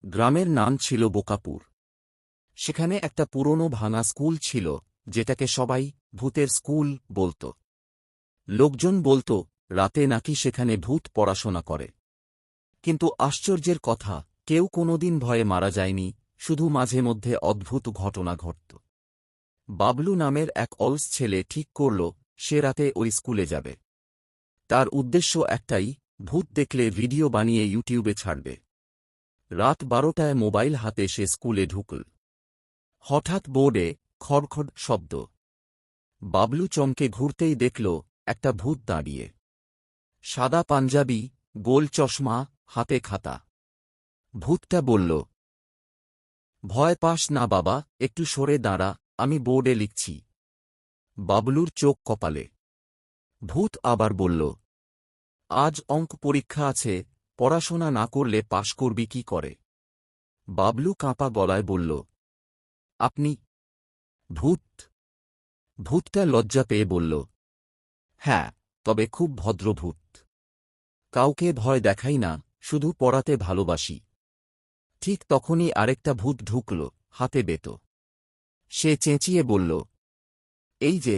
গ্রামের নাম ছিল বোকাপুর। সেখানে একটা পুরনো ভাঙা স্কুল ছিল, যেটাকে সবাই ভূতের স্কুল বলত। লোকজন বলত রাতে নাকি সেখানে ভূত পড়াশোনা করে। কিন্তু আশ্চর্যের কথা, কেউ কোনোদিন ভয়ে মারা যায়নি, শুধু মাঝে মধ্যে অদ্ভুত ঘটনা ঘটত। বাবলু নামের এক অলস ছেলে ঠিক করল সে রাতে ওই স্কুলে যাবে। তার উদ্দেশ্য একটাই, ভূত দেখলে ভিডিও বানিয়ে ইউটিউবে ছাড়বে। রাত 12টায় মোবাইল হাতে সে স্কুলে ঢুকল। হঠাৎ বোর্ডে খড়খড় শব্দ। বাবলু চমকে ঘুরতেই দেখল একটা ভূত দাঁড়িয়ে। সাদা পাঞ্জাবি, গোল চশমা, হাতে খাতা। ভূতটা বলল, ভয় পাস না বাবা, একটু সরে দাঁড়া, আমি বোর্ডে লিখছি। বাবলুর চোখ কপালে। ভূত আবার বলল, আজ অঙ্ক পরীক্ষা আছে, পড়াশোনা না করলে পাশ করবি কি করে? বাবলু কাঁপা গলায় বলল, আপনি? ভূত। ভূতটা লজ্জা পেয়ে বলল, হ্যাঁ, তবে খুব ভদ্র ভূত। কাউকে ভয় দেখাই না, শুধু পড়াতে ভালোবাসি। ঠিক তখনই আরেকটা ভূত ঢুকল, হাতে বেত। সে চেঁচিয়ে বলল, এই যে,